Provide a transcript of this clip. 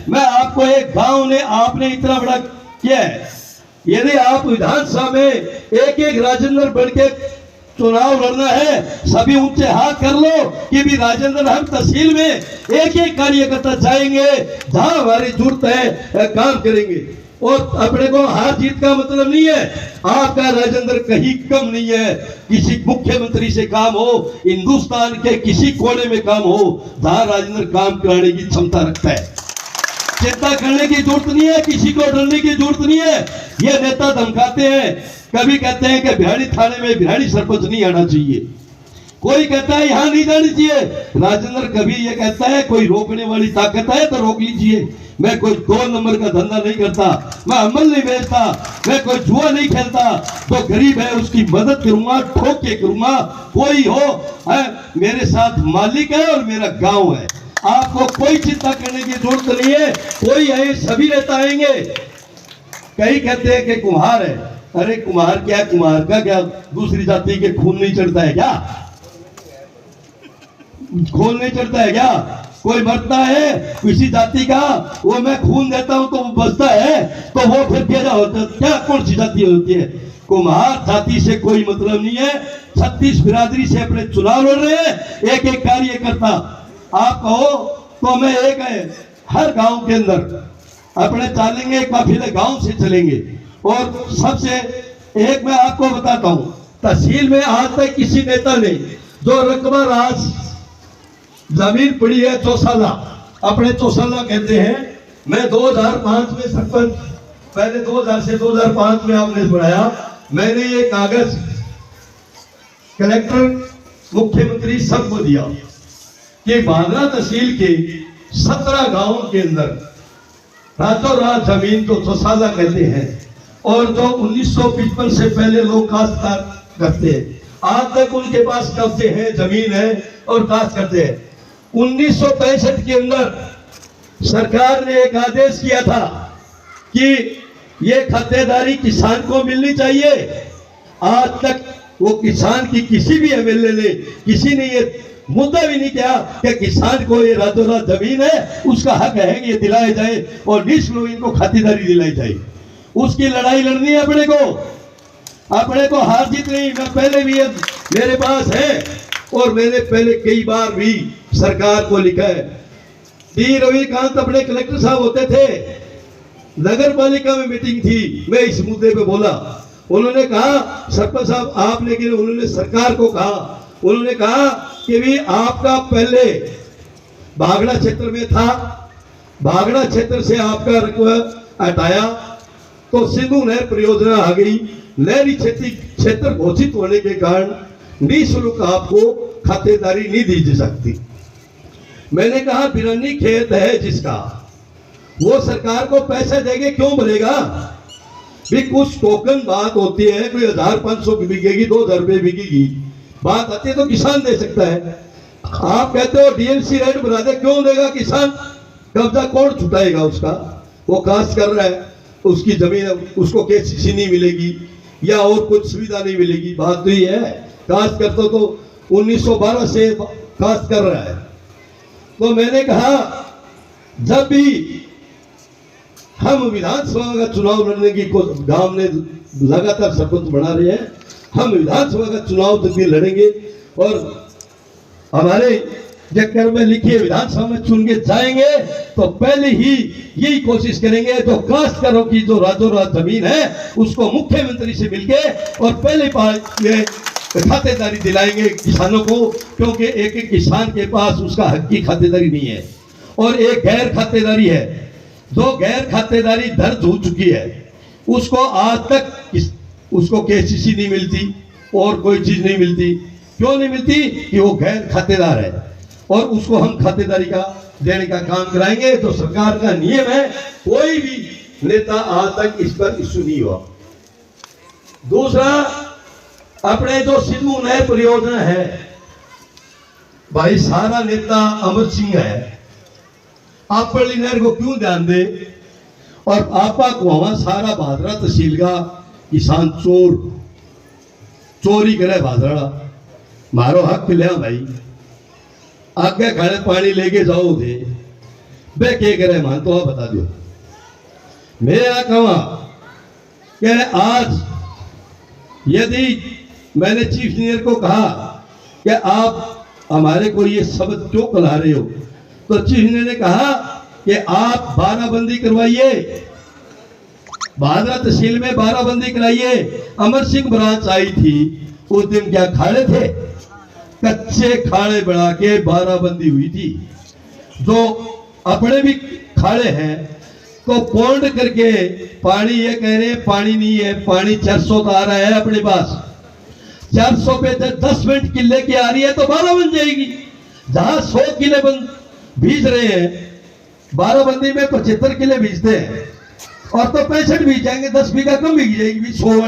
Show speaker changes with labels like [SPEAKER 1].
[SPEAKER 1] मैं आपको एक गांव ने आपने इतना बड़ा किया है, यदि आप विधानसभा में एक एक राजेंद्र बन के चुनाव लड़ना है, सभी ऊंचे हाथ कर लो कि भी राजेंद्र हम तहसील में एक एक कार्यकर्ता जाएंगे, जहां हमारी जरूरत है काम करेंगे। और अपने को हार जीत का मतलब नहीं है, आपका राजेंद्र कहीं कम नहीं है। किसी मुख्यमंत्री से काम हो, हिंदुस्तान के किसी कोने में काम हो, जहां राजेंद्र काम कराने की क्षमता रखता है। चिंता करने की जरूरत नहीं है, किसी को डरने की जरूरत नहीं है। ये नेता धमकाते हैं, कभी कहते हैं कि बिहाड़ी थाने में बिहाड़ी सरपंच नहीं आना चाहिए, कोई कहता है यहां नहीं जानी चाहिए। राजेंद्र कभी ये कहता है कोई रोकने वाली ताकत है तो रोक लीजिए। मैं कोई 2 नंबर का धंधा नहीं करता, मैं अमल नहीं बेचता, मैं कोई जुआ नहीं खेलता। तो गरीब है उसकी मदद करूंगा, ठोक के करूंगा। कोई हो है, मेरे साथ मालिक है और मेरा गांव है, आपको कोई चिंता करने की जरूरत नहीं है। कोई आए, सभी नेता आएंगे। कई कहते हैं कि कुम्हार है, अरे कुम्हार क्या, कुम्हार का क्या दूसरी जाति के खून नहीं चढ़ता है क्या? खून नहीं चढ़ता है क्या? कोई मरता है किसी जाति का, वो मैं खून देता हूं तो वो बचता है, तो वो फिर क्या होता है? क्या कौन सी जाति होती है? कुम्हार जाति से कोई मतलब नहीं है। 36 बिरादरी से अपने चुनाव लड़ रहे हैं, एक एक कार्यकर्ता। आप कहो तो मैं एक है, हर गांव के अंदर अपने चलेंगे, काफिले गांव से चलेंगे। और सबसे एक मैं आपको बताता हूं, तहसील में आज तक किसी नेता ने जो रकबा राज जमीन पड़ी है चौसाला, अपने चौसाला कहते हैं, मैं 2005 में सरपंच, पहले 2000 से 2005 में आपने बनाया, मैंने ये कागज कलेक्टर, मुख्यमंत्री सबको दिया कि भादरा तहसील के 17 गांवों के अंदर रातों रात जमीन जो चौसाला कहते हैं, और जो 1955 से पहले लोग काश्तकार करते हैं, आज तक उनके पास कब्जे हैं, जमीन है और काश्त करते हैं। 1965 के अंदर सरकार ने एक आदेश किया था कि ये खातेदारी किसान को मिलनी चाहिए। आज तक वो किसान की किसी भी एमएलए ने, किसी ने ये मुद्दा भी नहीं किया कि किसान को ये रातों रात जमीन है, उसका हक है कि ये दिलाया जाए और निःशुल्क इनको खातेदारी दिलाई जाए। उसकी लड़ाई लड़नी है अपने को हार जीत नहीं। मैं पहले भी मेरे पास है, और मैंने पहले कई बार भी सरकार को लिखा है। डी रविकांत अपने कलेक्टर साहब होते थे, नगर पालिका में मीटिंग थी, मैं इस मुद्दे पे बोला। उन्होंने कहा सरपंच साहब आपने, उन्होंने सरकार को कहा, उन्होंने कहा कि भी आपका पहले भागड़ा क्षेत्र में था, भागड़ा क्षेत्र से आपका रकबा हटाया तो सिंधु नहर परियोजना आ गई। नहरी क्षेत्र घोषित होने के कारण निःशुल्क आपको खातेदारी नहीं दी जा सकती। मैंने कहा बिरानी खेत है जिसका, वो सरकार को पैसे देंगे क्यों भरेगा? भी कुछ टोकन बात होती है, कोई 1500 की बिकेगी, 2000 रुपये बिकेगी, बात आती है तो किसान दे सकता है। आप कहते हो डीएलसी रेट बना दे, क्यों देगा किसान? कब्जा कौन छुटाएगा उसका? वो काश्त कर रहा है, उसकी जमीन, उसको केसीसी नहीं मिलेगी या और कुछ सुविधा नहीं मिलेगी। बात तो ये है, काश्त करता तो 1912 से काश्त कर रहा है। तो मैंने कहा जब भी हम विधानसभा का चुनाव लड़ने की गांव में लगातार सरपंच बना रहे हैं, हम विधानसभा का चुनाव तक भी लड़ेंगे और हमारे चक्कर में लिखिए विधानसभा में चुन के जाएंगे तो पहले ही यही कोशिश करेंगे जो काश्तकारों की जो रातों रात जमीन है उसको मुख्यमंत्री से मिलके और पहले खातेदारी दिलाएंगे किसानों को, क्योंकि एक एक किसान के पास उसका हक की खातेदारी नहीं है। और एक गैर खातेदारी है, जो गैर खातेदारी दर्ज हो चुकी है, उसको आज तक उसको केसीसी नहीं मिलती और कोई चीज नहीं मिलती। क्यों नहीं मिलती? कि वो गैर खातेदार है, और उसको हम खातेदारी का देने का काम कराएंगे। तो सरकार का नियम है, कोई भी नेता आज तक इस पर इश्यू नहीं हुआ। दूसरा, अपने जो सिंधु नहर परियोजना है, भाई सारा नेता अमर सिंह है, आप पल्ली नहर को क्यों ध्यान दे? और आपा को वहां सारा भादरा तहसील का किसान चोरी करे, भादरा मारो हक मिले भाई, आगे खड़े पानी लेके जाओ थे, वे के करे मान तो आप बता दो। मैं यह कहूँ कि आज यदि मैंने चीफ इंजीनियर को कहा कि आप हमारे को ये शब्द क्यों कला रहे हो, तो चीफ इंजीनियर ने कहा कि आप बाराबंदी करवाइए, भादरा तहसील में बाराबंदी कराइए। अमर सिंह ब्रांच आई थी उस दिन, क्या खाड़े थे, कच्चे खाड़े बढ़ा के बाराबंदी हुई थी। जो अपने भी खाड़े हैं तो पौंड करके पानी, ये कह रहे हैं पानी नहीं है, पानी 400 का आ रहा है अपने पास, 400 पे 10 मिनट किले की आ रही है तो 12 बन जाएगी। जहां 100 किले बीज रहे हैं, बाराबंदी में 75 किले बीजते हैं, और तो 65 बीज जाएंगे, 10 बीघा कम बीज जाएगी 100 वाले